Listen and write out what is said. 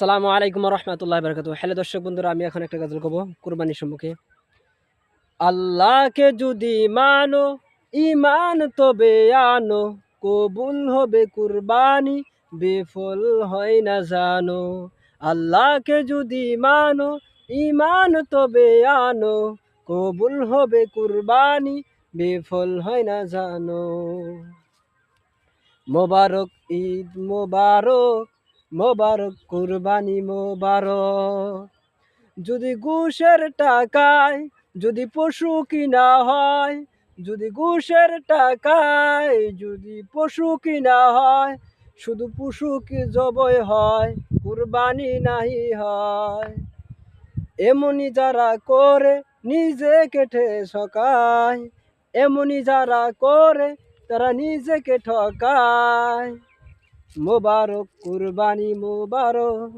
আসসালামু আলাইকুম রহমতুল্লাহ বারকাতুহু। হ্যালো দর্শক বন্ধুরা, আমি এখন একটা গজল গাবো কুরবানির সম্মুখে। আল্লাহকে যদি মানো, ইমান তবে আনো, কবুল হবে কুরবানি, বিফল হয় না জানো। আল্লাহকে যদি মানো, ইমান তবে আনো, কবুল হবে কুরবানি, বিফল হয় না জানো। মোবারক ঈদ মোবারক, মোবারক কুরবানি মোবারক। যদি ঘুষের টাকায় যদি পশু কিনা হয়, যদি ঘুষের টাকায় যদি পশু কিনা হয়, শুধু পশু কি জবাই হয়, কুরবানি নাহি হয়। এমনি যারা করে নিজে কেটে সকায়, এমনি যারা করে তারা নিজেকে ঠকায়। মোবারক কুরবানি মোবারক।